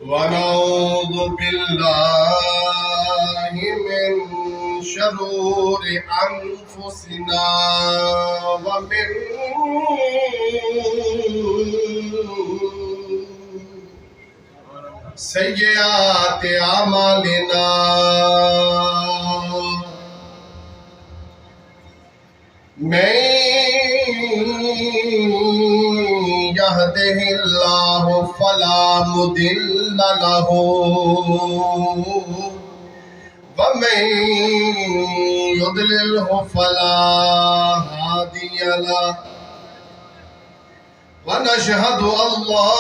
ونعوذ بالله من شرور أنفسنا ومن سيئات أعمالنا من يهده الله فلا مضل له ومن يضلله فلا هادي له ونشهد أن لا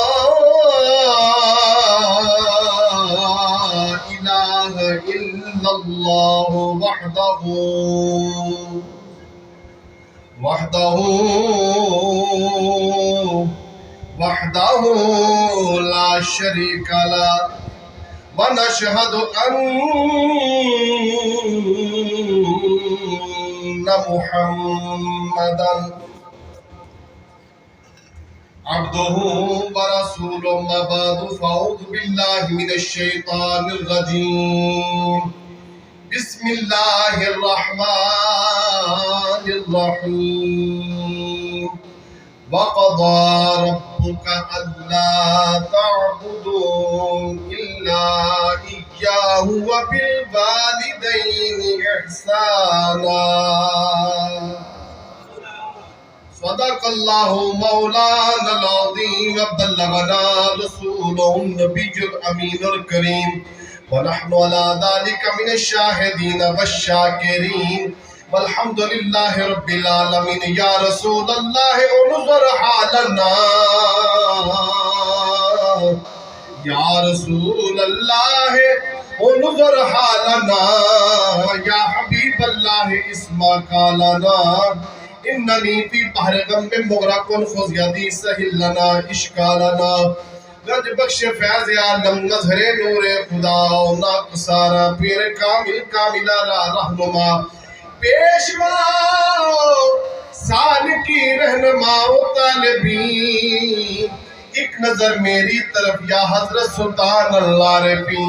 إله إلا الله وحده لا شريك له ونشهد أن محمدا عبده ورسوله ما بعد فأعوذ بالله من الشيطان الرجيم بسم الله الرحمن الرحيم وقضى ربك ألا تعبدوا إلا إياه وبالوالدين إحسانا صدق الله مولانا العظيم وبلغنا رسوله النبي الأمين الكريم ونحن على ذلك من الشاهدين والشاكرين والحمد لله رب العالمين يا رسول الله انظر حالنا يا رسول الله انظر حالنا يا حبيب الله اسمك لنا إنني في بحر غم مغرق خذ يدي سهل لنا إشكالنا رج بخش فیض عالم نظر نور خدا ناقصارا پیر کامل رہنما پیشوا سال کی رہنما و طالبین ایک نظر میری طرف یا حضرت سلطان اللہ رفی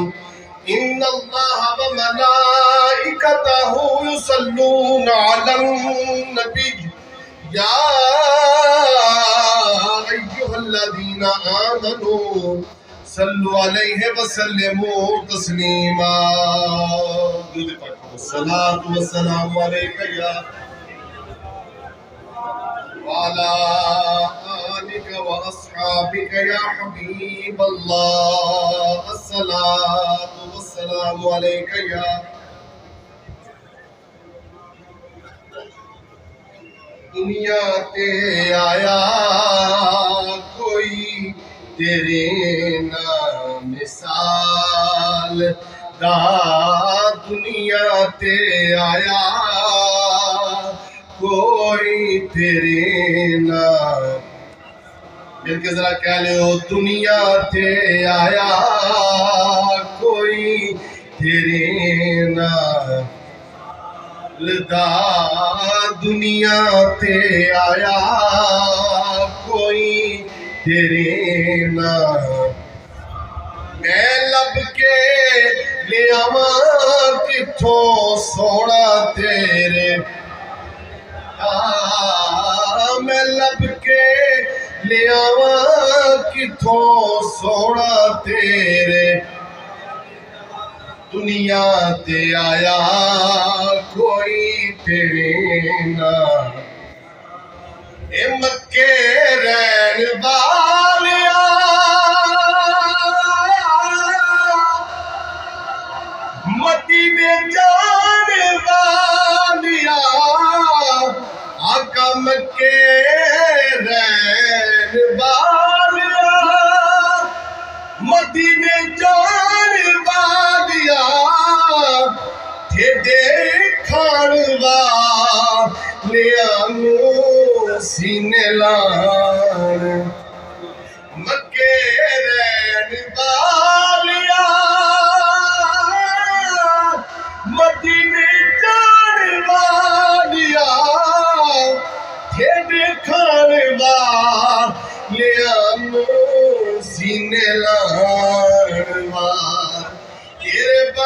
ان اللہ و ملائکتہ یصلون علی النبی یا ایہا الذین آمنوا صلوا علیہ وسلموا تسلیما الصلاة والسلام علیکہ یا وعلى آلك وأصحابك يا حبيب الله الصلاة والسلام عليك يا دنیا تے آیا کوئی تیرے نام مثال دا دنیا تے آیا کوئی تیرے نام مل کے ذرا کہہ لے ہو دنیا تے آیا کوئی تیرے نام لدا دنیا تے آیا کوئی تیرے نام میں لب کے لے آواں کتھوں سونا تیرے میں لب کے لے آواں کتھوں سونا تیرے دنیا تے آیا کوئی تیرے نام اے مکے رہن والیا مدینے جان والیا آقا مکے رہن والیا مدینے جان والیا تھے کھان والیا سینے لان مکے رہن والیا مدینے جان والیا تھے کھان والیا سینے لان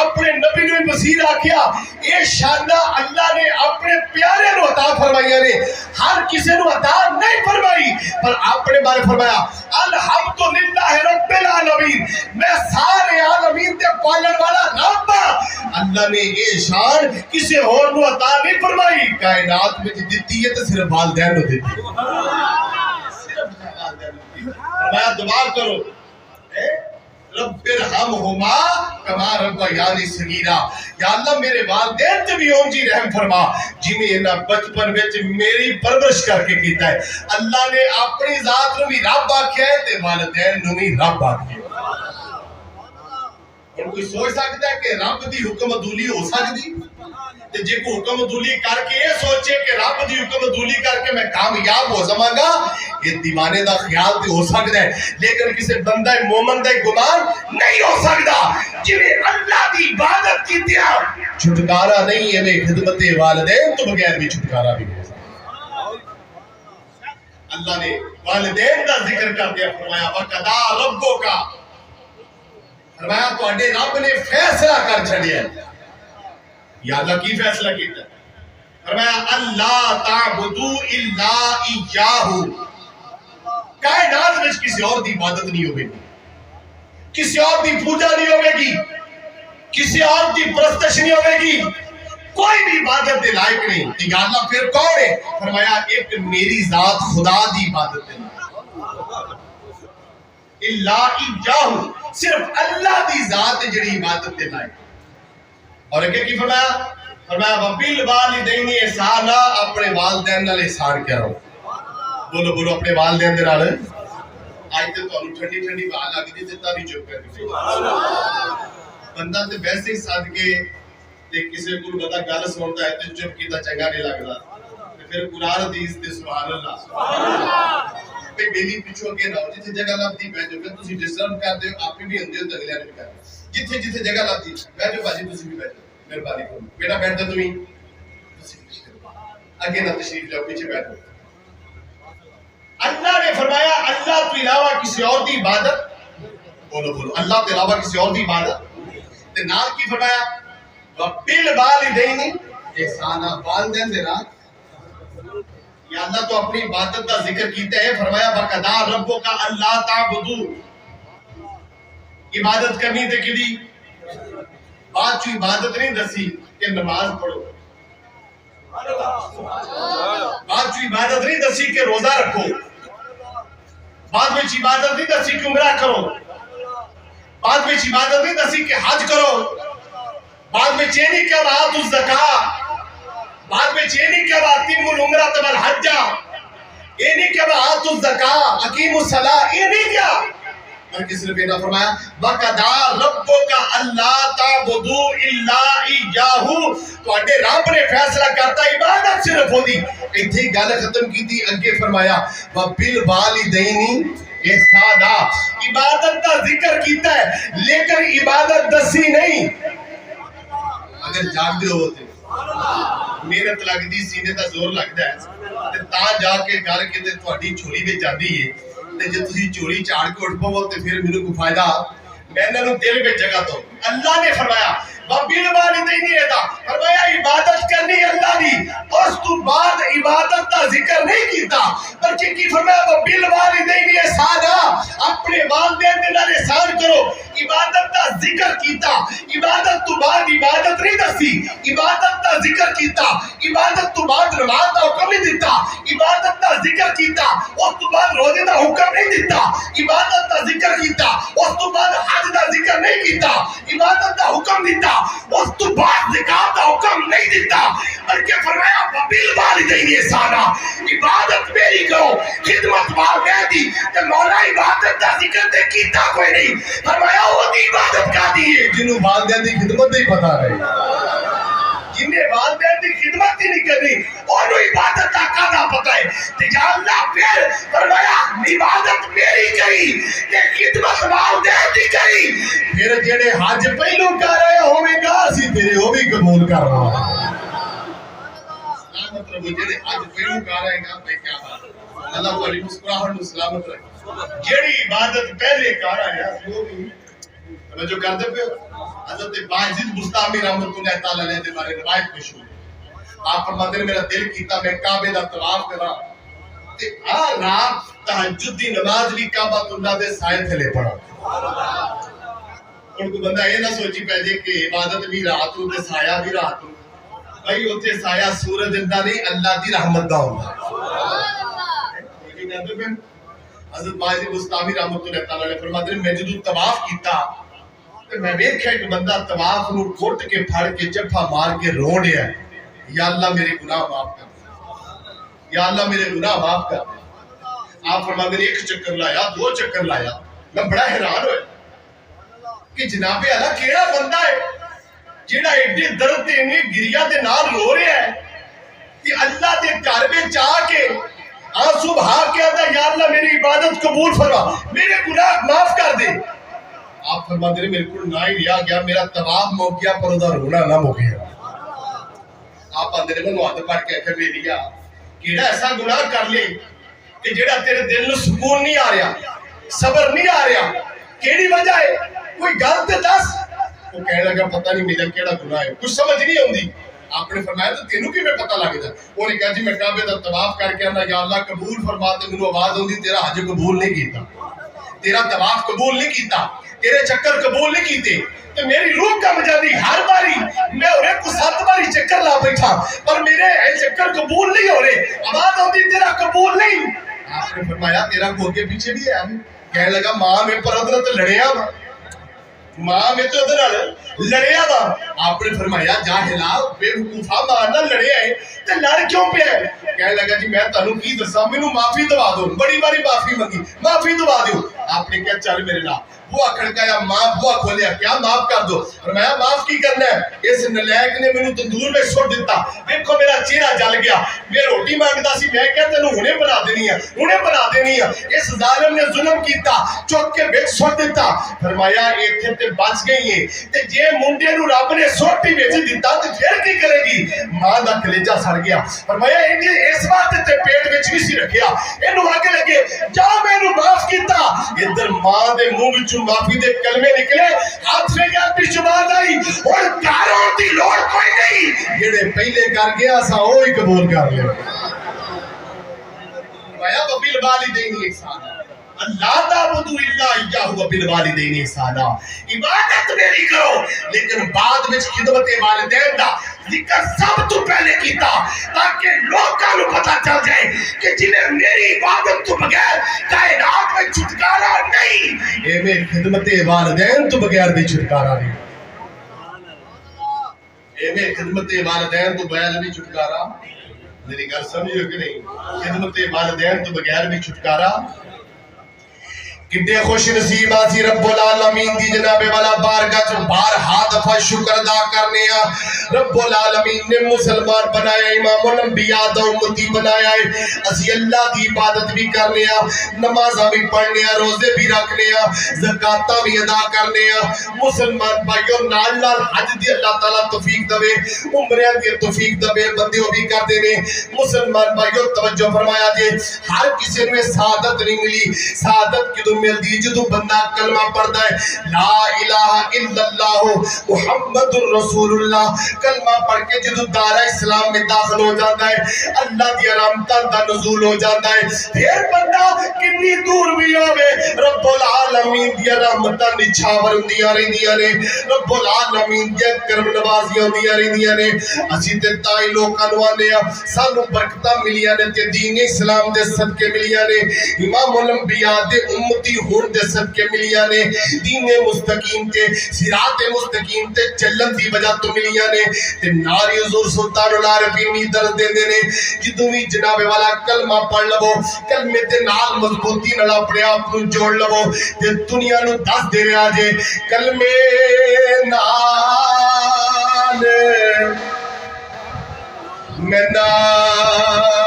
اپنے نبی نے بصیر آکھیا، یہ شانہ اللہ نے اپنے پیارے نو عطا فرمائی نے، ہر کسی نو عطا نہیں فرمائی، پر اپنے بارے فرمایا الحمدللہ رب العالمین، میں سارے عالمین دے پالن والا رب ہاں۔ اللہ نے یہ شان کسی اور نو عطا نہیں فرمائی، کائنات میں دیتی ہے تو صرف والدین نو دیتی ہے، فرمایا دعا کرو رب ارحمہما کما ربیانی صغیرا، یا اللہ میرے والدین تے بھی اون جی رحم فرما جنہیں انہاں بچپن وچ میری پرورش کر کے کیتا ہے۔ اللہ نے اپنی ذات نو بھی رب آکھیا ہے تے والدین نو بھی رب آکھیا ہے۔ اور کوئی سوچ سکتا ہے کہ رب دی حکم عدولی ہو سکتی؟ تے جے کو حکم عدولی کر کے یہ سوچے کہ رب دی حکم عدولی کر کے میں کامیاب ہو جاواں گا، یہ دیوانے دا خیال تے ہو سکتا ہے، لیکن کسی بندہ مومن دا گمان نہیں ہو سکتا۔ جنہیں اللہ دی عبادت کی دیا چھٹکارا نہیں ہے، خدمت والدین تو بغیر بھی چھٹکارا بھی نہیں ہو سکتا۔ اللہ نے والدین دا ذکر کر دیا، فرمایا وَقَضَىٰ رَبُّكَ، فرمایا تو اڈے رب نے فیصلہ کر چھڑیا ہے۔ یا اللہ کی فیصلہ کیتا ہے؟ فرمایا اللہ تعبدو الا ایاہو، کائنات میں کسی اور دی عبادت نہیں ہوگی، کسی اور دی پوجا نہیں ہوگی، کسی اور دی پرستش نہیں ہوگی، کوئی بھی عبادت دے لائق نہیں۔ یا اللہ پھر کون ہے؟ فرمایا ایک میری ذات خدا دی عبادت دے الا ایاہو، صرف اللہ دی ذات جڑی عبادت دے لائق۔ اور ایک کی فرمایا؟ فرمایا وَبِالْوَالِدَيْنِ احسانا، اپنے والدین نال احسان کرو۔ بولو بولو اپنے والدین دے نال۔ آج تے تانوں ٹھنڈی ٹھنڈی ہوا لگدی تے تاں بھی چپ کر دی۔ بندہ تے ویسے ہی صدقے تے کسے کول بندہ گل سنتا ہے تے چپ کیتا چنگا نہیں لگدا، تے پھر قرآن حدیث تے سبحان اللہ سبحان اللہ تے بیلی پیچھے اگے نہ جتھے جگہ لبدی بیٹھ جاؤ، تسی ڈسٹرب کردے ہو، آپ بھی ہوندے ہو تے اگلے بھی کردے، جتھے جتھے جگہ لبدی بیٹھ جاؤ، باجی تسی بھی بیٹھ جاؤ، مہربانی کرو بیٹا بیٹھ جاؤ، تمہیں اگے نہ تشریف جاؤ، پیچھے بیٹھو۔ اللہ نے فرمایا اللہ تو علاوہ کسی اور دی عبادت، بولو بولو اللہ تو علاوہ کسی اور دی عبادت تے نال کی فرمایا وَبِالْوَالِدَيْنِ احسانا، والدین دے نال۔ یا اللہ تو اپنی عبادت کا ذکر کیتا ہے، فرمایا وَقَضَىٰ رَبُّكَ أَلَّا تَعْبُدُوا، عبادت کرنی تے کدی بات چو عبادت نہیں دسی کہ نماز پڑھو، بات چو عبادت نہیں دسی کہ روزہ رکھو، بعد میں عبادت نہیں دسی کہ عمرہ کرو، بعد میں عبادت نہیں دسی کہ حج کرو، بعد میں چینی کب آت الزکاة، بعد میں چینی کب آتیم العمرہ تب الحجہ، یہ نہیں کب آت الزکاة اقیم الصلاة، یہ نہیں کیا بلکہ صرف یہ نہ فرمایا وَقَضَىٰ رَبُّكَ أَلَّا تَعْبُدُوا إِلَّا إِيَّاهُ، تو اڈے رب نے فیصلہ کرتا عبادت صرف ہو دی، ایتھے گل ختم کی تھی، اگے فرمایا وَبِالْوَالِدَيْنِ احسانا، عبادت کا ذکر کیتا ہے لیکن عبادت دسی نہیں۔ اگر جاگ دے ہوتے محنت لگ دی، سینے دا زور لگدا ہے تے تاں جا کے گل کیتے تہاڈی جھولی وچ جاندی ہے، تے جے تسی چوری چاڑ کے اٹھ پو تے پھر مینوں کوئی فائدہ، میں انہاں دل وچ جگہ دو۔ اللہ نے فرمایا وَبِالْوَالِدَيْنِ احسانا، فرمایا عبادت کرنی اللہ دی، اس تو بعد عبادت کا ذکر نہیں کیتا بلکہ کی فرمایا وَبِالْوَالِدَيْنِ احسانا، اپنے والدین دے نال احسان کرو۔ عبادت کا ذکر کیتا، عبادت تو بعد عبادت نہیں دسی، عبادت کا ذکر کیتا، عبادت تو بعد نماز کا حکم نہیں دیتا، عبادت کا ذکر کیتا اس تو بعد روزے کا حکم نہیں دیتا، عبادت کا ذکر کیتا اس تو بعد حج کا ذکر نہیں کیتا، عبادت کا حکم دیتا اس تو بعد زکات کا حکم نہیں دیتا، بلکہ فرمایا وَبِالْوَالِدَيْنِ احسانا، عبادت میری کرو، خدمت والدین دی، تے مولا عبادت کا ذکر تے کیتا کوئی نہیں، فرمایا وہ دی عبادت کا دیئے جنہوں والدین دی خدمت نہیں پتا رہے، جنہیں والدین دی خدمت ہی نہیں کرنی انہوں عبادت کا قادہ پتا ہے، تے جا اللہ پھر فرمایا عبادت میری کری تے خدمت والدین دی کری، پھر جنہیں حج پہلو کر رہے ہوئے گا اسی تیرے ہو بھی قبول کر رہا ہے، سلامت رہو جنہیں حج پہلو کر رہے گا پہ کیا بات، اللہ تعالی مسکراہن سلامت رہے، جڑی عبادت پہلے کر رہا ہے وہ بھی توجہ کرتے پہ حضرت باعزید بستامی رحمۃ اللہ تعالی علیہ کے بارے روایت مشہور ہے. آپ فرماتے ہیں میرا دل کیتا میں کعبے دا طواف کراں تے ہر رات تہجد دی نماز بھی کعبۃ اللہ دے سائے تھلے پڑھا. ان کو بندہ یہ نہ سوچی پہ جے کہ عبادت بھی رات ہوں تے سایہ بھی رات ہوں. بھائی اتنے سایہ سورج اندہ نہیں اللہ دی رحمت دا ہوتا ہے. حضرت باعزید بستامی رحمۃ اللہ تعالی علیہ فرماتے ہیں میں جدوں طواف کیتا تے میں ویکھیا کہ بندہ طواف نو گھٹ کے پھڑ کے جفا مار کے رو رہا ہے یا اللہ میرے گناہ معاف کر دے, یا اللہ میرے گناہ معاف کر دے. آپ فرماتے ہیں ایک چکر لایا, دو چکر لایا, میں بڑا حیران ہوئے کہ جناب اللہ کیڑا بندہ ہے جیڑا ایڈے درد تے انہیں گریا دے نال رو رہا ہے کہ اللہ دے گھر وچ آ کے آنسو بہا کے آتا یا اللہ میری عبادت قبول فرما, میرے گناہ معاف کر دے. آپ فرماتے ہیں میرے کو نہ ہی رہا گیا, میرا طواف مک گیا پر ادا رونا نہ مک گیا. آپ اندر میں نواد پڑھ کے آخر لے لیا کیڑا ایسا گناہ کر لے کہ جیڑا تیرے دل میں سکون نہیں آ رہا, صبر نہیں آ رہا, کیڑی وجہ ہے کوئی گل تے دس. وہ کہنے لگا پتہ نہیں میرا کیڑا گناہ ہے, کچھ سمجھ نہیں آتی. آپ نے فرمایا تو تینوں کی میں پتہ لگتا. انہوں نے کہا جی میں کعبے دا طواف کر کے آنا یا اللہ قبول فرما تے مینوں آواز آندی تیرا حج قبول نہیں کیتا, تیرا طواف قبول نہیں کیتا, تیرے چکر قبول نہیں کیتے. تو میری روح کم جاتی ہر باری میں انہیں کو 7 باری چکر لا بیٹھا پر میرے چکر قبول نہیں ہو رہے, آواز آندی تیرا قبول نہیں. آپ نے فرمایا تیرا کو کے پیچھے بھی ہے. کہنے لگا ماں میں پر ادھر تو لڑیا وا, ماں میں تو ادھر لڑیا وا. آپ نے فرمایا جاہلا بے وقوفا ماں نہ لڑیا ہے تے لڑ کیوں پہ ہے. کہنے لگا جی میں تانوں کی دساں مینوں معافی دوا دو, بڑی باری معافی منگی معافی دوا دیو. آپ نے کہا چل میرے نال بوا کھڑکایا, ماں بوا کھولیا, کیا معاف کر دو. اور میں معاف کی کرنا ہے, اس نلائق نے مینوں تندور میں سٹ دیتا, دیکھو میرا چہرہ جل گیا, میں روٹی مانگدا سی میں کہیا تینوں ہنے بنا دینی ہے, ہنے بنا دینی ہے. اس ظالم نے ظلم کیتا چک کے وچ سٹ دیتا. فرمایا ایتھے تے بچ گئی ہے تے جے منڈے نوں رب نے سٹ ہی وچ دیتا تے پھر کی کرے گی. ماں دا کلیجہ سڑ گیا. فرمایا انجے اس واسطے تے پیٹ وچ نہیں سی رکھیا, اینوں اگے لگے جا مینوں معاف کیتا. ادھر ماں دے منہ وچوں معافی دے کلمے نکلے, ہاتھ سے گیا پیچھے بات آئی اور کاروں دی لوڑ کوئی نہیں, جڑے پہلے کر گیا سا وہی قبول کر لے. فرمایا وبالوالدین احسانا, اللہ تعبدوا الا اياه وبالوالدین احسانا. عبادت میری کرو لیکن بعد وچ خدمت والدین دا ذکر سب تو پہلے کیتا تاکہ لوکاں نوں پتہ چل جائے کہ جنہیں میری عبادت تو بغیر کائنات میں چھٹکارا نہیں, اے میں خدمت والدین تو بغیر بھی چھٹکارا نہیں. اے میں خدمت والدین تو بغیر بھی چھٹکارا. میری گل سمجھو کہ نہیں, خدمت والدین تو بغیر بھی چھٹکارا. کتنے خوش نصیب آسی رب العالمین دی جناب والا بارگاہ چ بارہا دفعہ شکر ادا کرنے آ. رب العالمین نے مسلمان بنایا, امام الانبیاء دا امتی بنایا ہے. اسی اللہ دی عبادت بھی کرنے آ, نمازاں بھی پڑھنے آ, روزے بھی رکھنے آ, زکاتاں بھی ادا کرنے آ. مسلمان بھائیو نال نال حج دی اللہ تعالی توفیق دے, عمرے دی توفیق دے, بندے بھی کردے نے. مسلمان بھائیو توجہ فرمایا جے ہر کسی نے سعادت نہیں ملی. سعادت کی ملتی جدو بندہ کلمہ پڑھتا ہے لا الہ الا اللہ محمد الرسول اللہ, کلمہ پڑھ کے جدو دارہ اسلام میں داخل ہو جاتا ہے اللہ دی رحمتاں دا نزول ہو جاتا ہے. پھر بندہ کنی دور بھی ہوئے رب العالمین دی رحمتاں نچھاور ہوندیاں رہندیاں نے, رب العالمین دی کرم نوازیاں ہوندیاں رہندیاں نے. اسی تے تائی لوکاں نوں آندے آ سانوں برکتاں ملیاں نے تے دین اسلام دے صدقے ملیاں نے, امام الانبیاء دے امتی ہون دے صدقے ملیاں نے, دین مستقیم تے صراط مستقیم تے چلن دی وجہ تو ملیاں نے. تے ناری حضور سلطان العارفین می درد دیندے نے جدوں وی جناب والا کلمہ پڑھ لو, کلمے دے نال مضبوطی نال اپنے آپ نوں جوڑ لو تے دنیا نوں دس دے رہا جے کلمے نال میں ناتی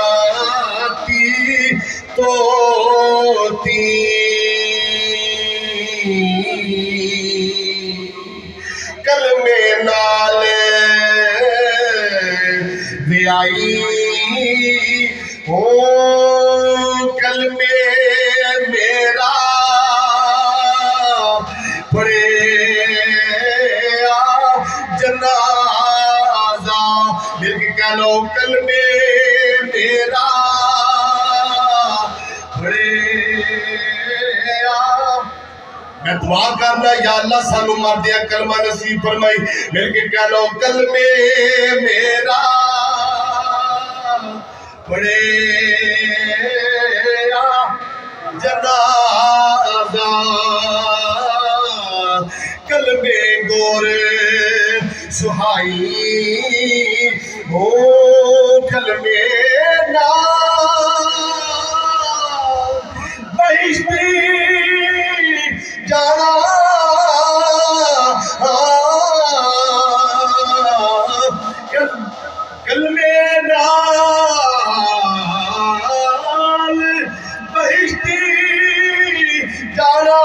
توتی کلمے نال بیائی ہو, کلمے میرا پڑے دعا کرنا یا اللہ سانو مردیا کلمہ نصیب فرمائی مل کے کہہ لو کلمے میرا بڑے جنازہ کلمے گورے سہائی ہو کلمے نا بہشتی جانا کلمے نال بہشتی جانا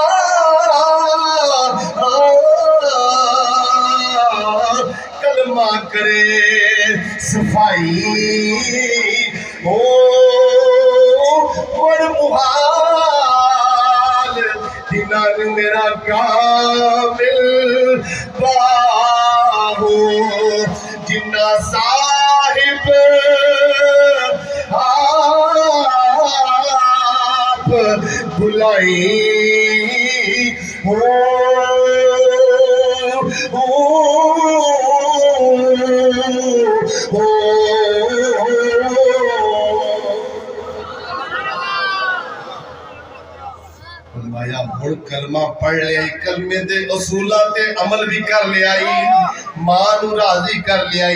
کلمہ کرے صفائی ہو اور محال دینار میرا کامل باہو جنہ صاحب آپ بلائی ہو فرمایا ہن کلمہ پڑھ لیا کلمے دے اصولات تے عمل بھی کر لیا ماں نو راضی کر لیا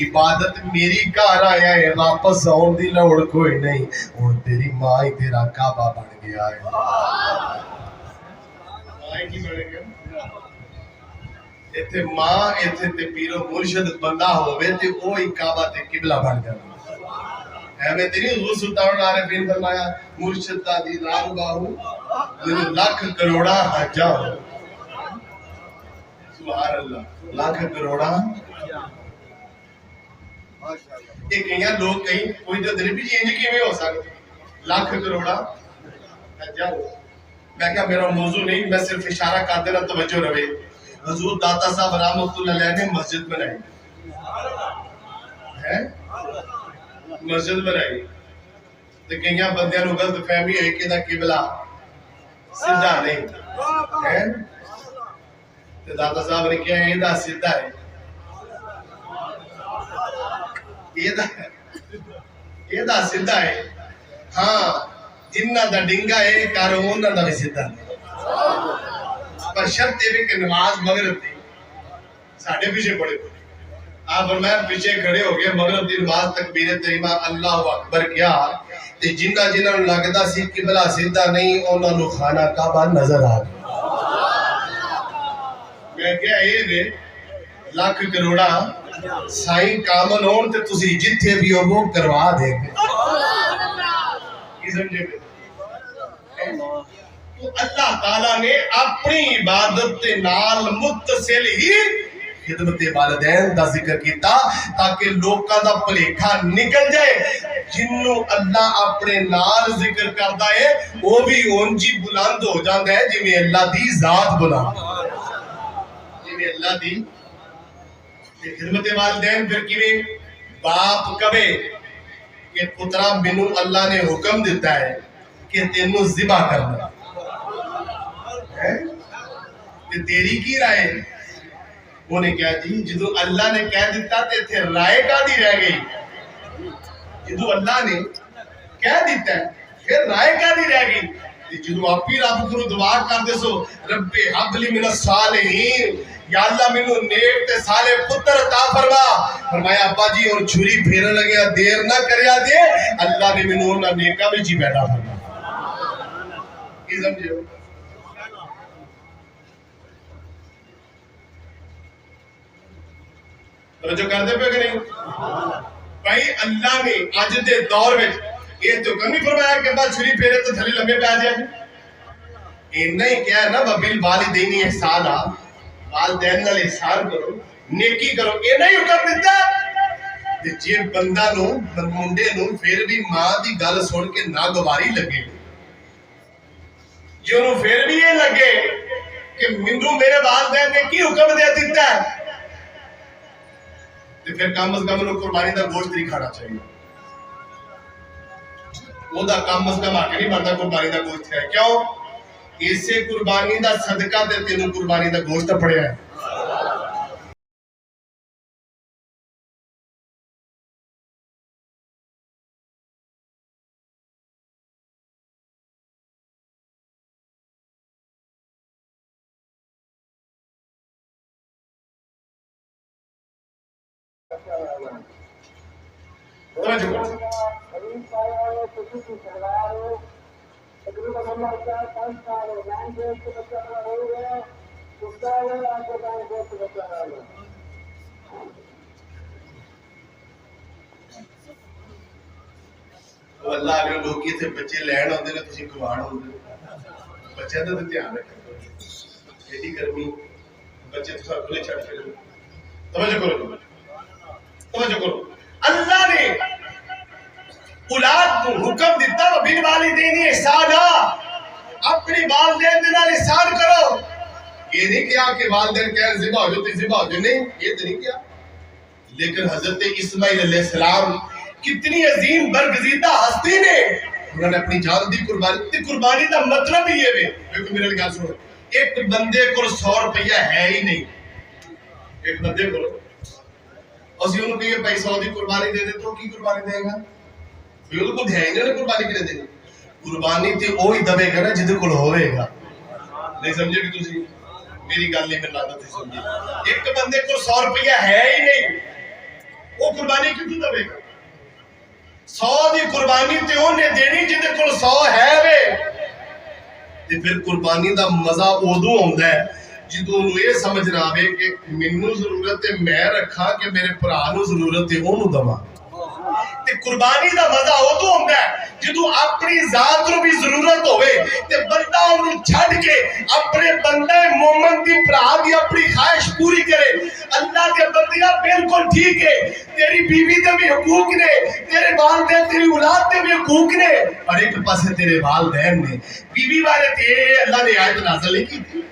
عبادت میری گھر آیا ہے واپس آن دی لوڑ کوئی نہیں ہن تیری ماں ہی تیرا کعبہ بن گیا ہے ایتھے ماں ایتھے تے پیرو مرشد بندہ ہوئے تے اوہی کعبہ تے قبلہ بن جائے ہمیں تیری حضور سلطان عارفین فرمایا مرشد دا دیدار باہو لاکھ کروڑا حجا ہو سبحان اللہ لاکھ کروڑا ایک کہیں لوگ کہیں کوئی جو دل بھی جی انجی کی میں ہو سکتے لاکھ کروڑا حجا ہو میں کہا میرا موضوع نہیں میں صرف اشارہ کر دینا توجہ روے حضور داتا صاحب رحمت اللہ علیہ نے مسجد بنائی ہے مسجد بنائی تو کہیں بندیاں نو غلط فہمی ہے کہ دا قبلہ سیدھا نہیں ہے تو داتا صاحب نے کیا ہے یہ دا سیدھا ہے یہ دا سیدھا ہے ہاں جنہ دا ڈنگا ہے کارون دا بھی سیدھا پر شرط یہ بھی کہ نماز مغرب تھی ساڑھے پیچھے پڑے آپ فرمایا پیچھے کھڑے ہو گئے مغرب دی نماز تکبیر تحریمہ اللہ اکبر کیا تے جنہ جنہ لگدا سی قبلہ سیدھا نہیں انہاں نو خانہ کعبہ نظر آ گیا میں کیا یہ دے لاکھ کروڑا سائیں کامل ہون تے تسی جتھے بھی ہو وہ کروا دے گے کی سمجھے گے تو اللہ تعالیٰ نے اپنی عبادت تے نال متصل ہی خدمت والدین دا ذکر کیتا تاکہ لوکاں دا پلیکھا نکل جائے جنوں اللہ اپنے نال ذکر کردا ہے وہ بھی اونجی بلند ہو جاندا ہے جویں اللہ دی ذات بلند جویں اللہ دی خدمت والدین پھر کیویں باپ کبے کہ پترا مینوں اللہ نے حکم دیتا ہے کہ تینوں ذبح کرنا ہے کہ تیری کی رائے وہ نے کہا جی جدو اللہ نے کہہ دیتا تھے رائے کا دی رہ گئی جدو اللہ نے کہہ دیتا ہے پھر رائے کا دی رہ گئی جدو آپ ہی رب کرو دعا کر دے سو رب حب لی من الصالحین یا اللہ منو نیک تے صالح پتر عطا فرما فرمایا ابا جی اور چھری پھیرن لگیا دیر نہ کریا دے اللہ نے منو نہ نیکا میں جی پیدا فرما کی سمجھے ہو توجہ کر دے پہ کہ نہیں بھائی اللہ نے آج دے دور میں یہ تو کم نہیں فرمایا کہ بعد چھری پھیرے تو تھلی لمبے پہ آ جائے نہیں کیا ہے نا وَبِلْ وَالِدَيْنِ احسانا والدین نال احسان کرو نیکی کرو یہ نہیں حکم دیتا جی بندہ نو منڈے نو پھر بھی ماں دی گل سن کے ناگواری لگے جو نو پھر بھی یہ لگے کہ منو میرے والدین نے کی حکم دے دیتا ہے تو پھر کم از کم انہوں قربانی دا گوشت نہیں کھانا چاہیے وہ دا کم از کم آکے نہیں بنتا قربانی دا گوشت ہے کیوں اسے قربانی دا صدقہ تے تینوں قربانی دا گوشت پڑیا ہے. اللہ علیہ لوگ اتنے بچے لین آتے ہیں تھی گواڑ ہوتے بچوں کا تو دھیان رکھو. ایڈی گرمی بچے تو سب کھلے چھٹ پھر. توجہ کرو توجہ کرو. اللہ نے اولاد کو حکم دیتا وبالوالدین احسانا, اپنی والدین کے نال احسان کرو. یہ نہیں کیا کہ والدین کہہ ذبح ہو جاتے ذبح ہو جاتے, نہیں یہ تو نہیں کیا. لیکن حضرت اسماعیل علیہ السلام کتنی عظیم برگزیدہ ہستی نے, انہوں نے اپنی جان دی قربانی. قربانی کا مطلب ہی یہ ہے, دیکھو میرے گل سنو, ایک بندے کو 100 روپیہ ہے ہی نہیں, ایک بندے کو اسی انہوں کہیے بھائی 100 دی قربانی دے دے تو کی قربانی دے گا؟ بالکل ہے ہی نہیں قربانی کے دے. قربانی تے وہی دبے گا نا جہد کول ہوئے گا. نہیں سمجھے کہ تسی میری گل نہیں کرنا تھی سمجھے. ایک بندے کو 100 روپیہ ہے ہی نہیں, وہ قربانی کیوں دبے گا؟ 100 دی قربانی تے انہیں دینی جہد کول 100 ہے وے. تے پھر قربانی دا مزہ ادو آتا ہے جدوں یہ سمجھ نہ آئے کہ مینوں ضرورت ہے میں رکھا کہ میرے بھرا نوں ضرورت ہے انہوں دواں. تے قربانی دا مزہ ادو آتا ہے جدوں اپنی ذات نوں بھی ضرورت ہوئے تے بندہ انہوں چھڈ کے اپنے بندے مومن دی بھرا دی اپنی خواہش پوری کرے. اللہ کے بندیا بالکل ٹھیک ہے, تیری بیوی دے بھی حقوق نے, تیرے والدین تیری اولاد دے بھی حقوق نے, اور ایک پاسے تیرے والدین نے. بیوی والے تے اللہ نے آیت نازل نہیں کی تھی,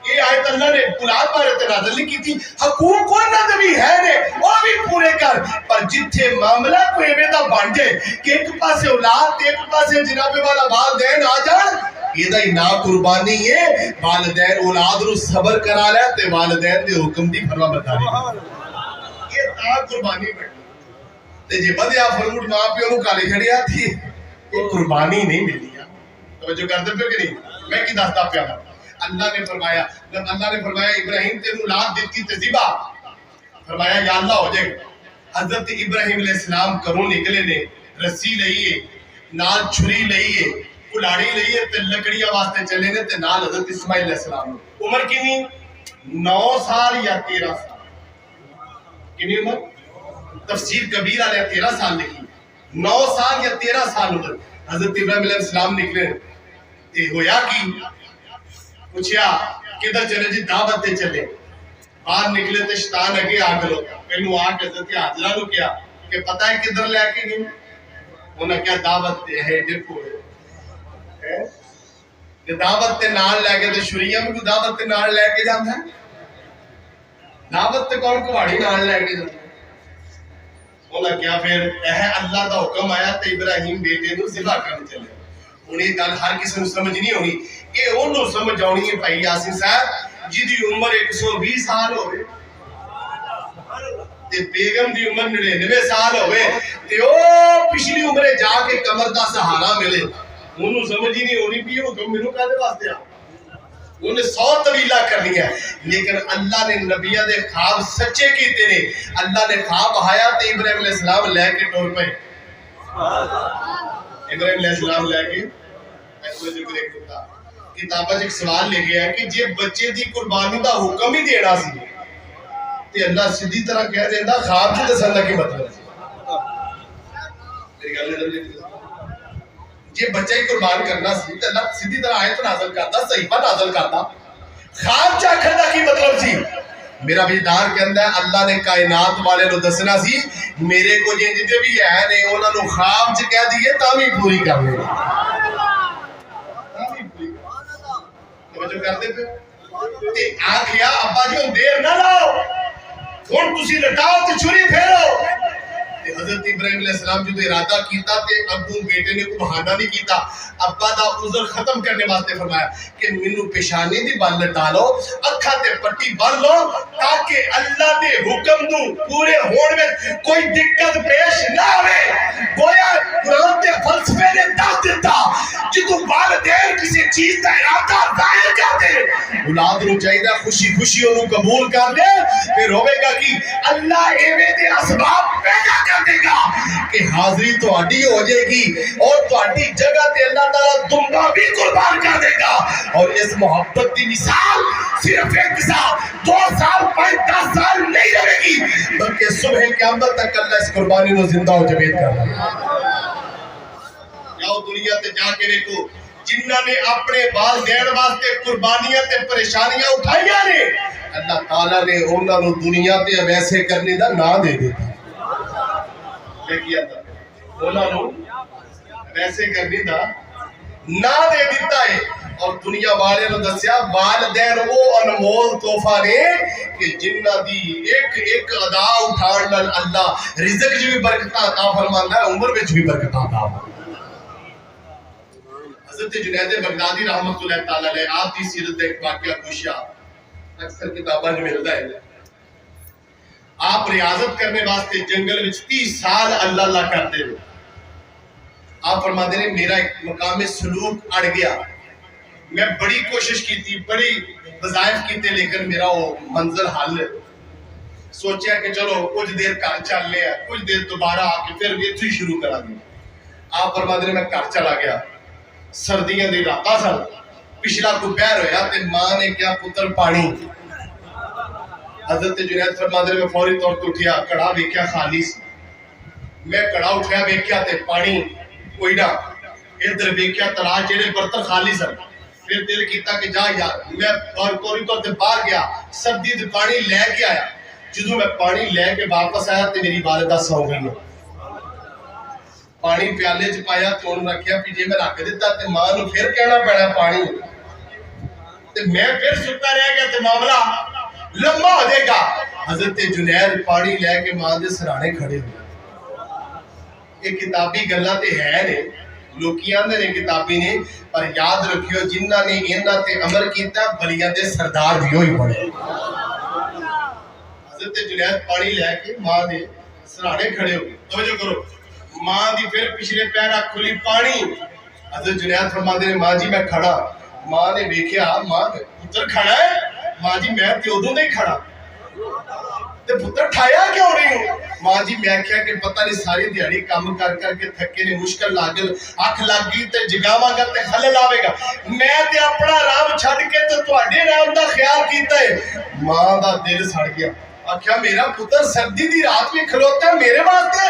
یہ آیت اللہ نے اولاد بارے تے نازل نہیں کی تھی. حقوق انہاں دے بھی ہے نے, وہ بھی پورے کر. پر جتھے معاملہ کوئی ایویں دا بن جائے کہ ایک پاسے اولاد تے ایک پاسے جناب والا والدین آ جان, یہ دا ہی نا قربانی ہے. والدین اولاد نو صبر کرا لے تے والدین دے حکم دی فرما برداری, یہ تا قربانی بنی. تے جے بدیا فروٹ ماں پیو نو کالی چھڑیا تھی, یہ قربانی نہیں ملی. توجہ کرتے پھر کہ نہیں, میں کی دستا پیا. اللہ نے فرمایا ابراہیم تینوں اولاد دیتی تے ذبح, فرمایا یا اللہ ہو جائے. حضرت ابراہیم علیہ السلام کروں نکلے نے, رسی لئیے نال چھری لئیے کلاڑی لئیے تے لکڑیاں واسطے چلے نے, تے نال حضرت اسماعیل علیہ السلام. عمر کتنی 9 سال یا 13 سال, کتنی عمر؟ تفسیر کبیر علیہ 13 سال لکھی, 9 سال یا 13 سال عمر. حضرت ابراہیم علیہ السلام نکلے تے ہویا کی پوچھیا کدھر چلے جی؟ دعوت تے چلے. باہر نکلے تے شیطان اگے آ گلو, پہلو آ کے حضرت حاجرہ نو کیا کہ پتہ ہے کدھر لے کے گئی؟ انہاں کیا دعوت تے ہے دیکھو کہ دعوت تے نال لے کے تے شریعہ میں کوئی دعوت تے نال لے کے جاندا ہے؟ دعوت تے کون کہاڑی نال لے کے جاندا ہے؟ انہاں کیا پھر اللہ دا حکم آیا تے ابراہیم بیٹے نو ذبح کرنے چلے. ہن یہ گل ہر کسی نو سمجھ نہیں ہونی, یہ انہوں سمجھ آنی ہے بھائی یاسین صاحب جی دی عمر 120 سال ہوئے تے بیگم دی عمر 99 سال ہوئے تے او پچھلی عمرے جا کے کمر دا سہارا ملے. انہوں سمجھ ہی نہیں ہونی بھی وہ کم منوں کہتے واسطے آ, انہیں 100 طویلہ کرنی ہے. لیکن اللہ نے نبیہ دے خواب سچے کیتے نے. اللہ نے خواب آیا تے ابراہیم علیہ السلام لے کے ٹور پہ, ابراہیم علیہ السلام لے کے کتابہ ایک سوال لے گیا ہے کہ جے بچے دی قربانی دا حکم ہی دینا سی تے اللہ سیدھی طرح کہہ دینا خواب جو دسن دا کی مطلب سی. میری گل نہیں, جے بچہ ہی قربان کرنا سی تے اللہ سیدھی طرح آیت نازل کرتا, صحیفہ نازل کرتا. خواب چاکھن دا کی مطلب سی؟ میرا وجدان کہندا ہے اللہ نے کائنات والے نو دسنا سی میرے کو جے جتے بھی ہے نے انہاں نو خواب چ کہہ دیے تاں بھی پوری کر لے. توجہ کردے پہ تے آکھیا ابا جی دیر نہ لاؤ, ہن تسی لٹاؤ تے چھری پھیرو. حضرت ابراہیم علیہ السلام جو ارادہ کیتا تے ابو بیٹے نے کوئی بہانہ نہیں کیتا، ابا دا عذر ختم کرنے واسطے فرمایا کہ مینوں پیشانی دی بال لٹا لو، اکھاں تے پٹی بن لو تاکہ اللہ دے حکم نو پورے ہون میں کوئی دقت پیش نہ آوے۔ گویا قرآن دے فلسفے نے دس دیتا جدوں والدین کسی چیز دا ارادہ ظاہر کر دے اولاد نو چاہیے خوشی خوشی انہوں قبول کر دے، پھر ہوے گا کہ اللہ ایویں دے اسباب پیدا کر دے گا کہ حاضری تہاڈی ہو جائے گی اور تہاڈی جگہ تے اللہ تعالیٰ دمبا بھی قربان کر دے گا۔ اور اس محبت کی مثال صرف 1 سال 2 سال 5 10 سال نہیں رہے گی بلکہ صبح قیامت تک اللہ اس قربانی کو زندہ و جاوید کر دے گا۔ جاؤ دنیا تے جا کے دیکھو جنہاں نے اپنے بال دین واسطے قربانیاں تے پریشانیاں اٹھائیاں نے، اللہ تعالیٰ نے انہاں نو دنیا تے ویسے کرنے دا نہ دے دیتا۔ کیا تھا انہاں نو ویسے کرنے دا نہ دے دیتا ہے، اور دنیا والے نو دسیا والدین وہ انمول تحفہ نے کہ جنہاں دی ایک ایک ادا اٹھان نال اللہ رزق جو بھی برکتاں عطا فرماندا ہے، عمر وچ بھی برکتاں عطا فرماندا ہے۔ حضرت جنید بغدادی رحمت اللہ تعالی علیہ آپ کی سیرت کا ایک واقعہ پوچھا، اکثر کتاباں میں ملتا ہے۔ آپ ریاضت کرنے واسطے جنگل وچ 30 سال اللہ اللہ کرتے ہوئے آپ فرماتے ہیں میرا ایک مقام سلوک اڑ گیا، میں بڑی کوشش کی تھی، بڑی وظائف کی تھی، لیکن میرا وہ منظر حل سوچیا کہ چلو کچھ دیر گھر چل لیا، کچھ دیر دوبارہ آ کے پھر یہ شروع کرا دی۔ آپ فرماتے ہیں میں گھر چلا گیا، سردیاں دی راتاں سن، پچھلا دوپہر ہویا تے ماں نے کیا پتر پانی، حضرت جنید فرماتے ہیں میں فوری طور تے اٹھیا، کڑا ویکھیا خالی سی، میں کڑا اٹھیا ویکھیا تے پانی کوئی نہ، ادھر ویکھیا تلا جڑے برتن خالی سن، پھر دل کیتا کہ جا یار، میں فوری طور تے باہر گیا، سردی تے پانی لے کے آیا، جدوں میں پانی لے کے واپس آیا تے میری والدہ سو گئی۔ پانی پیالے چ پایا تے انہوں رکھیا پیچھے میں رکھ دیتا تے ماں نو پھر کہنا پڑا پانی تے میں پھر ستا رہ گیا تے معاملہ لمبا ہو جائے گا۔ حضرت جنید پانی لے کے ماں دے سرانے کھڑے ہوئے۔ یہ کتابی گلاں تے ہے نے، لوکیاں نے کتابی نے، پر یاد رکھیو جنہاں نے انہاں تے عمل کیتا بلیاں دے سردار بھی ہوئی پڑے۔ حضرت جنید پانی لے کے ماں دے سرانے کھڑے ہوئے، توجہ کرو، ماں دی پھر پچھلے پیرا کھلی پانی، حضرت جنید فرماتے ہیں ماں جی میں کھڑا، ماں نے دیکھیا ماں پتر کھڑا ہے، ماں جی میں تے ادوں نہیں کھڑا تے پتر ٹھایا کیوں نہیں ہوں؟ ماں جی میں کہا کہ پتہ نہیں ساری دیہڑی کام کر کر کے تھکے نے، مشکل لاگل اکھ لگ گئی تے جگاواں گا تے خلل آوے گا، میں تے اپنا رام چھڈ کے تے تہاڈے رام دا خیال کیتا ہے۔ ماں دا دل سڑ گیا، آکھیا میرا پتر سردی دی رات میں کھلوتا ہے میرے واسطے،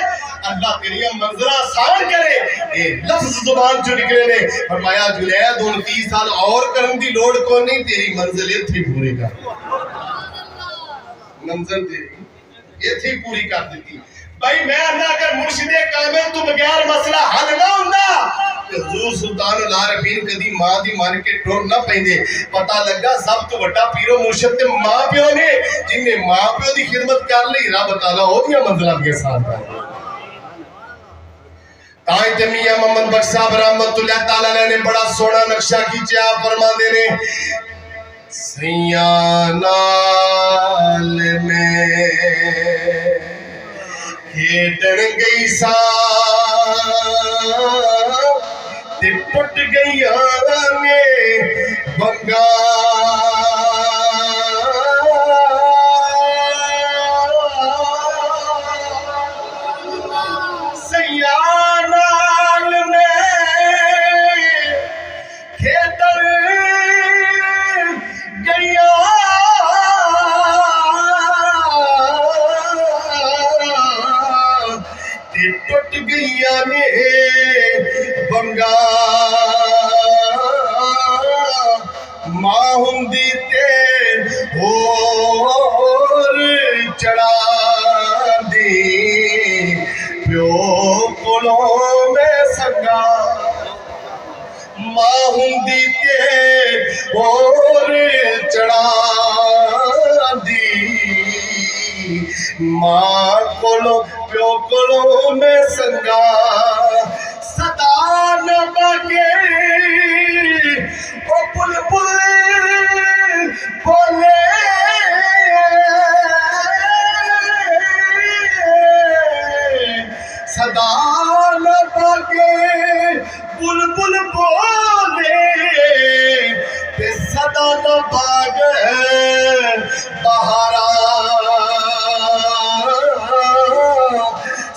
اللہ تیری منظرہ آسان کرے۔ اے لفظ زبان جو نکلے نے، فرمایا جنید 29 سال اور کرن دی لوڑ کو نہیں، تیری منزل ایتھے پوری کر، منزل تیری ایتھے پوری کر دیتی۔ بھائی میں اللہ اگر مرشد کامل تو بغیر مسئلہ حل نہ ہوندا کہ حضور سلطان العارفین کدی ماں دی مان کے ٹور نہ پیندے، پتہ لگا سب تو بڑا پیرو مرشد تے ماں پیو نے، جن نے ماں پیو دی خدمت کر لی رب تعالیٰ او دیاں منزلاں کے ساتھ ہے۔ تائیں میاں محمد بخش صاحب رحمت اللہ تعالیٰ نے بڑا سونا نقشہ کھینچا، فرماندے نے سیاں نال میں کھیڈن گئی سا تے ٹٹ گئیاں نے بنگا، سیاں نال میں کھیڈن گئیاں تے ٹٹ گئیاں نے بنگا، ماں ہوندی تے ہور چڑھا دی پیو کولوں میں سنگا، ماں ہوندی تے ہور چڑھا دی ماں کولوں پیو کولوں میں سنگا صدا نہ باگے او بلبل بولے صدا نہ باگے بلبل بولے تے صدا نہ باگے بہارا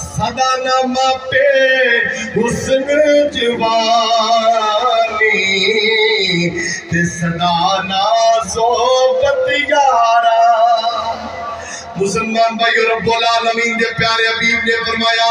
صدا نہ ماپے حسن جوانی تے صدا نہ صحبت یارا مسلمان بھائی رب العالمین دے پیارے حبیب نے فرمایا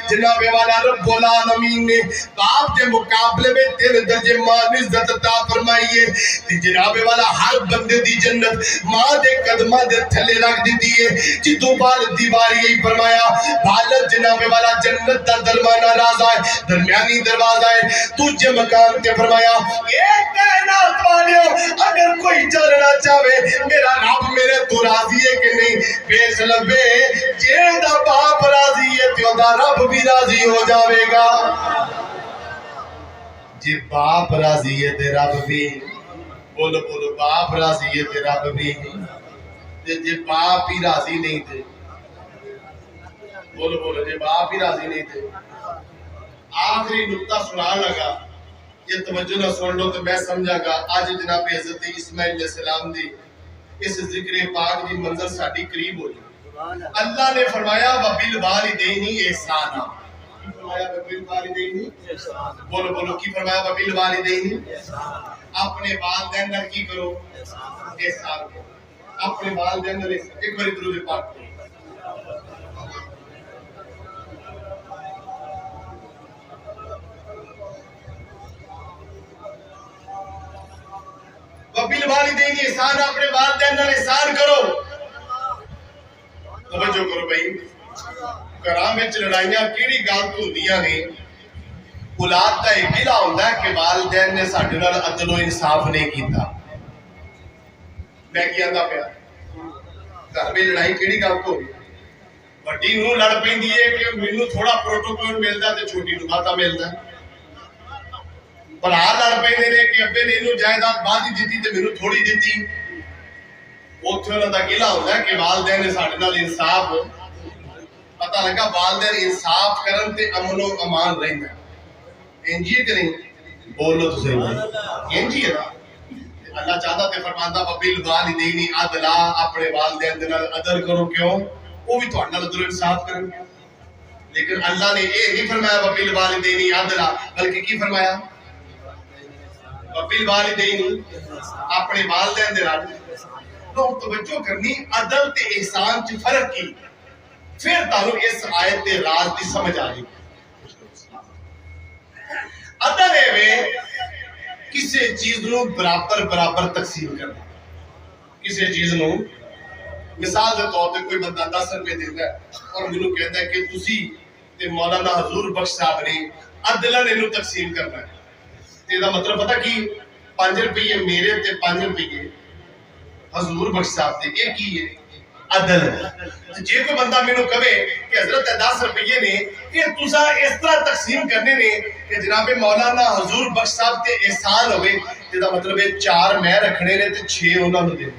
جناب والا رب العالمین نے باپ کے مقابلے میں 3 درجے ماں عزت عطا فرمائی ہے تے جناب والا ہر بندے دی جنت ماں دے قدماں دے تھلے رکھ دیتی ہے جدوں بال دیواری یہی فرمایا بالت جناب والا جنت دا دروازہ راز ہے درمیانی دروازہ ہے تجھے مقام تے فرمایا اے کائنات والیو اگر کوئی جاننا چاہے میرا رب میرے تو راضی ہے کہ نہیں پیش لبے جیڑا باپ راضی ہے تو دا رب بھی راضی ہو جاوے گا جی باپ راضی ہے تے رب بھی بولو بولو باپ راضی ہے تے رب بھی جی باپ ہی راضی نہیں تھے بولو بولو جی باپ ہی راضی نہیں تھے آخری نقطہ سنان لگا یہ توجہ نہ سن لو تو میں سمجھا گا آج جناب حضرت اسماعیل علیہ السلام دی اس ذکر پاک دی منظر ساڑی قریب ہو جائے اللہ نے فرمایا وَبِالْوَالِدَيْنِ احسانا فرمایا وَبِالْوَالِدَيْنِ بولو بولو کی فرمایا وَبِالْوَالِدَيْنِ اپنے والدین نال کی کرو احسان کرو اپنے والدین نال ایک بار درود پاک کرو وَبِالْوَالِدَيْنِ احسان اپنے والدین نال احسان کرو توجہ کرو بھائی گھراں وچ لڑائیاں کیڑی گل تو ہوندیاں نے اولاد دا ایک گلا ہوندا ہے کہ والدین نے ساڈے نال عدل و انصاف نہیں کیتا میں کی آندا پیا گھر وچ لڑائی کیڑی گل تو ہوئی وڈی نوں لڑ پیندی ہے کہ مینوں تھوڑا پروٹوکول ملدا تے چھوٹی نوں باتاں ملدا بھرا لڑ پیندے نے کہ ابے نے اینوں جائیداد بعد ہی دتی تے مینوں تھوڑی دتی اوتھے انہاں دا گلا ہوندا ہے کہ والدین نے ساڈے نال انصاف پتہ لگا والدین انصاف کرن تے امن و امان رہندا انجی کہ نہیں بولو تو صحیح انجی ہے اللہ چاہتا تے فرماندا وَبِالْوَالِدَيْنِ عَدْلًا اپنے والدین دے نال عدل کرو کیوں وہ بھی تہاڈے نال عدل و انصاف کرن لیکن اللہ نے یہ نہیں فرمایا وَبِالْوَالِدَيْنِ عَدْلًا بلکہ کی فرمایا وَبِالْوَالِدَيْنِ اپنے والدین دے نال تو توجہ کرنی عدل تے احسان چ فرق کی پھر تانوں اس آیت تے راز دی سمجھ آ گئی عدل ہے کسی چیز نو برابر برابر تقسیم کرنا کسی چیز نو مثال دے طور تے کوئی بندہ 10 روپے دیندا ہے اور مینوں کہندا ہے کہ تسی تے مولانا حضور بخش صاحب نے عدلن اینو تقسیم کرنا ہے تے دا مطلب پتہ کی 5 روپے میرے تے 5 روپے حضور بخش صاحب دے یہ کی ہے عدل جے کوئی بندہ مینوں کہے کہ حضرت 10 روپے نے یہ تساں اس طرح تقسیم کرنے نے کہ جناب مولانا حضور بخش صاحب تے احسان ہوئے تے دا مطلب ہے 4 میں رکھنے نے تے 6 انہاں نوں دے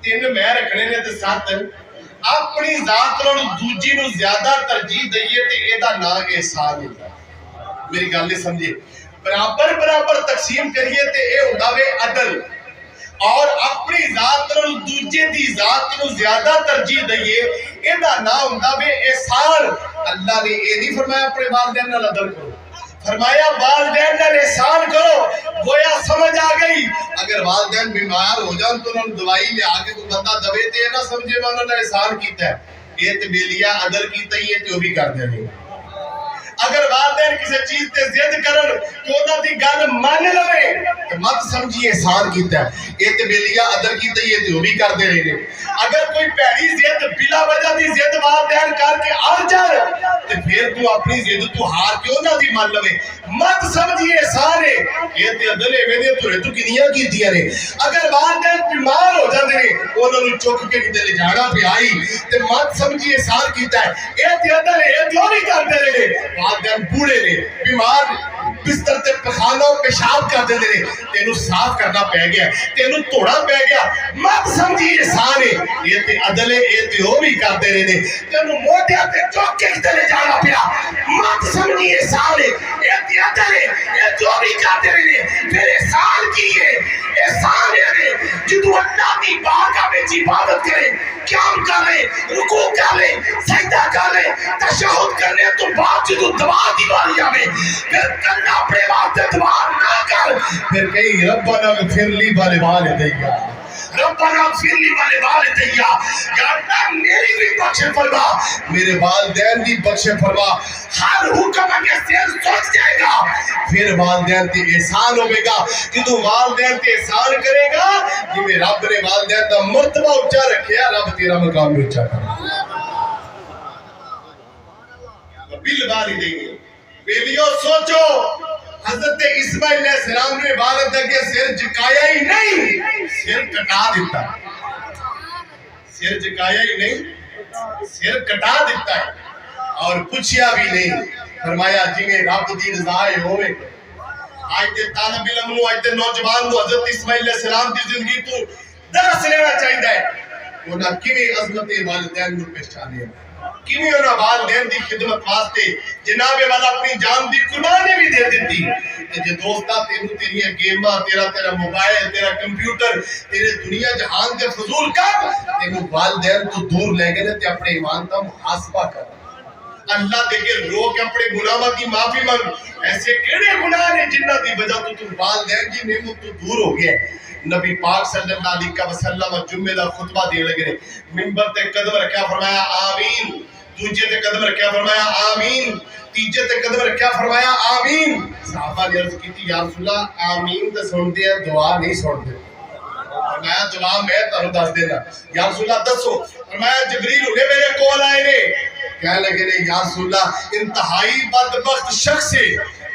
3 میں رکھنے نے تے 7 اپنی ذات نال دوجی نوں زیادہ ترجیح دئیے تے اے دا نام احسان ہے میری گل نہیں سمجھے برابر برابر تقسیم کریے تے اے ہوندا وے عدل اور اپنی ذات نال دوجے دی ذات نوں زیادہ ترجیح دئیے اے دا نام ہوندا وے احسان اللہ نے اے نہیں فرمایا اپنے والدین نال عدل کرو فرمایا والدین نال احسان کرو گویا سمجھ آ گئی اگر والدین بیمار ہو جان تو انہوں دوائی لے آگے تو بندہ دوے تے نہ سمجھے میں انہوں نے احسان کیتا ہے یہ تے بیلیا عدل کیتا ہی ہے تے وہ بھی کر دے رہے اگر والدین کسی چیز تے ضد کرن تو انہاں دی گل مان لوے تے مت سمجھیے احسان کیتا ہے، اے تے بیلیا ادر کیتا ہی تے وہ بھی کردے رہے نے۔ اگر کوئی پیڑی ضد بلا وجہ دی ضد والدین کر کے آ جائے تے پھر تو اپنی ضد تو ہار کے انہاں دی مان لوے، مت سمجھیے احسان ہے، اے تے ادر ایویں تو تو کنیاں کیتیاں نے۔ اگر والدین بیمار ہو جاندے نے انہاں نوں چک کے کتے لے جانا پیائی تے مت سمجھیے احسان کیتا ہے، اے تے ادر اے جو بھی کردے رہے والدین بوڑھے نے بیمار بستر تے پخانہ پیشاب کر دے نے تینوں صاف کرنا پہ گیا تینوں توڑا پہ گیا، مت سمجھی احسان ہے، یہ تے عدل ہے، یہ تے وہ بھی کر دے نے تینوں موٹیا تے چوک کے کتے لے جانا پیا، مت سمجھی احسان ہے، یہ تے عدل ہے، یہ جو بھی کر دے نے۔ پھر احسان کی ہے، احسان ہے جدو اللہ کی بارگاہ میں عبادت کرے، قیام کر لے، رکوع کر لے، سجدہ کر لے، تشہد کرنے تو بعد جدو دعا دی والی آوے پھر کرنا اپنے واسطے دعا نہ کر، پھر کہیں ربنا اغفر لی ولوالدیّ، ربنا اغفر لی ولوالدیّ، یا اللہ میری بھی بخش فرما، میرے والدین بھی بخش فرما۔ ہر حکم اگر سر سوچ جائے گا پھر والدین تے احسان ہوئے گا، جدو والدین تے احسان کرے گا جی رب نے والدین دا مرتبہ اونچا رکھیا، رب تیرا مقام بھی اونچا کرے۔ بالوالدین بیویوں سوچو، حضرت اسماعیل علیہ السلام نے والد کے سر جھکایا ہی نہیں، سر کٹا دیتا ہے، سر جھکایا ہی نہیں، سر کٹا دیتا ہے اور پوچھیا بھی نہیں، فرمایا جی میں رب دی رضا ہوئے۔ آج دے طالب علم نو، آج دے نوجوان نو حضرت اسماعیل علیہ السلام دی زندگی تو درس لینا چاہیے ہے، انہاں کیویں عظمت والدین نو پہچانے، کیویں انہاں والدین دی خدمت واسطے جناب والا اپنی جان دی قربانی بھی دے دیتی۔ جے دوستا تینوں تیریاں گیماں، تیرا موبائل، تیرا کمپیوٹر، تیرے دنیا جہان دے فضول کر تینوں والدین تو دور لے گئے تے اپنے ایمان دا محاسبہ کر، اللہ دے کے رو کے اپنے گناہاں دی معافی مانگ۔ ایسے کیڑے گناہ نے جنہاں دی وجہ تو تم والدین دی نعمت تو دور ہو گئے۔ نبی پاک صلی اللہ علیہ وسلم جمعے دا خطبہ دے لگے، منبر تے قدم رکھیا، فرمایا آمین، دوجے تے قدم رکھیا، فرمایا آمین، تیجے تے قدم رکھیا، فرمایا آمین۔ صحابہ نے عرض کی تھی یا رسول اللہ آمین تے سن دے دعا نہیں سن دے، فرمایا دعا میں تانوں دس دینا، یا رسول اللہ دسو، فرمایا جبریل ہونے میرے کول آئے نے، کہنے لگے نے یا رسول اللہ انتہائی بدبخت شخص ہے،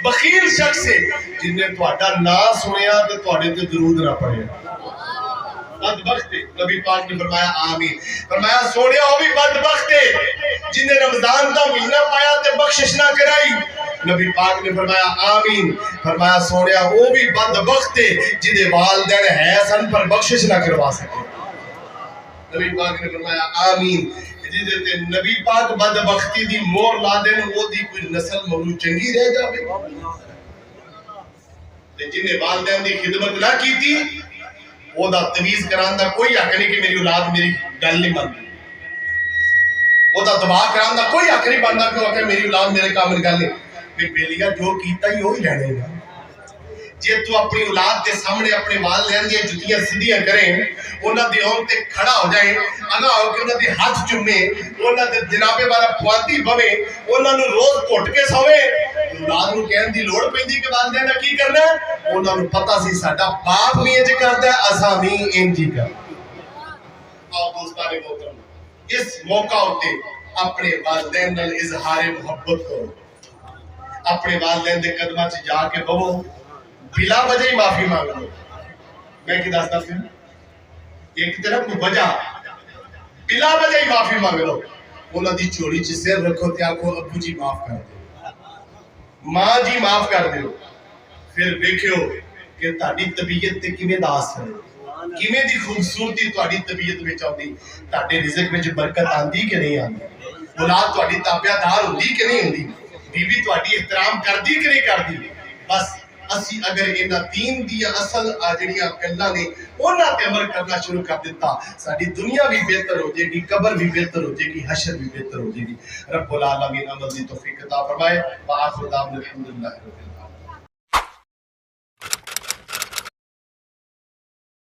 بخیل شخص ہے جن نے تہاڈا نام سنیا تے تہاڈے تے درود نہ پڑھیا، بدبخت ہے۔ نبی پاک نے فرمایا آمین، فرمایا سونیا وہ بھی بدبخت ہے جن نے رمضان دا مہینہ پایا تے بخشش نہ کرائی، نبی پاک نے فرمایا آمین، فرمایا سونیا وہ بھی بدبخت ہے جنہیں والدین ہے سن پر بخشش نہ کروا سکے، نبی پاک نے فرمایا آمین۔ جدے تے نبی پاک بدبختی دی مور لا دین وہ دی کوئی نسل مولود چنگی رہ جاوے، تے جنہیں والدین دی خدمت نہ کی تھی وہ دا تمیز کران دا کوئی حق نہیں کہ میری اولاد میری گل نہیں مانتی، وہ دا دعا کران دا کوئی حق نہیں بنتا کہ وہ کہ میری اولاد میرے کام گل نہیں، پھر بیلیا جو کیتا ہی وہی رہنے گا۔ جے تو اپنی اولاد کے سامنے اپنے والدین دی جتیاں سیدھیاں کریں، انہاں دی اون تے کھڑا ہو جائیں، اگا ہو کے انہاں دی ہاتھ چومے، انہاں دے جنابے والا پوانتی بوے، انہاں نوں روز گھٹ کے سوے، اولاد نوں کہن دی لوڑ پیندی کہ والدین نے کی کرنا ہے، انہاں نوں پتہ سی ساڈا باپ بھی انج کردا ہے اساں بھی انج ہی کرنا۔ آؤ دوستاں نے محترم اس موقع اُتے اپنے والدین نال اظہار محبت کرو، اپنے والدین دے قدماں وچ جا کے بہو، بلا وجہ ہی معافی مانگ لو۔ میں کی دستا پھر ایک طرف کو وجہ بلا وجہ ہی معافی مانگ لو، انہاں دی چوڑی چ سر رکھو تے آکھو ابو جی معاف کر دو، ماں جی معاف کر دو، پھر دیکھو کہ تہاڈی طبیعت تے کیویں دا اثر ہے، کیویں دی خوبصورتی تہاڈی طبیعت وچ آندی، تہاڈے رزق وچ برکت آندی کہ نہیں آندی، اولاد تہاڈی تابعدار ہوندی کہ نہیں ہوندی، بیوی تہاڈی احترام کردی کہ نہیں کردی۔ بس اسی اگر انہاں دین دی اصل جڑیاں گلاں نے انہاں تے عمل کرنا شروع کر دیتا، ساری دنیا بھی بہتر ہو جائے گی، قبر بھی بہتر ہو جائے گی، حشر بھی بہتر ہو جائے گی۔ رب العالمین عمل دی توفیق عطا فرمائے۔ وآخر دعوانا الحمدللہ۔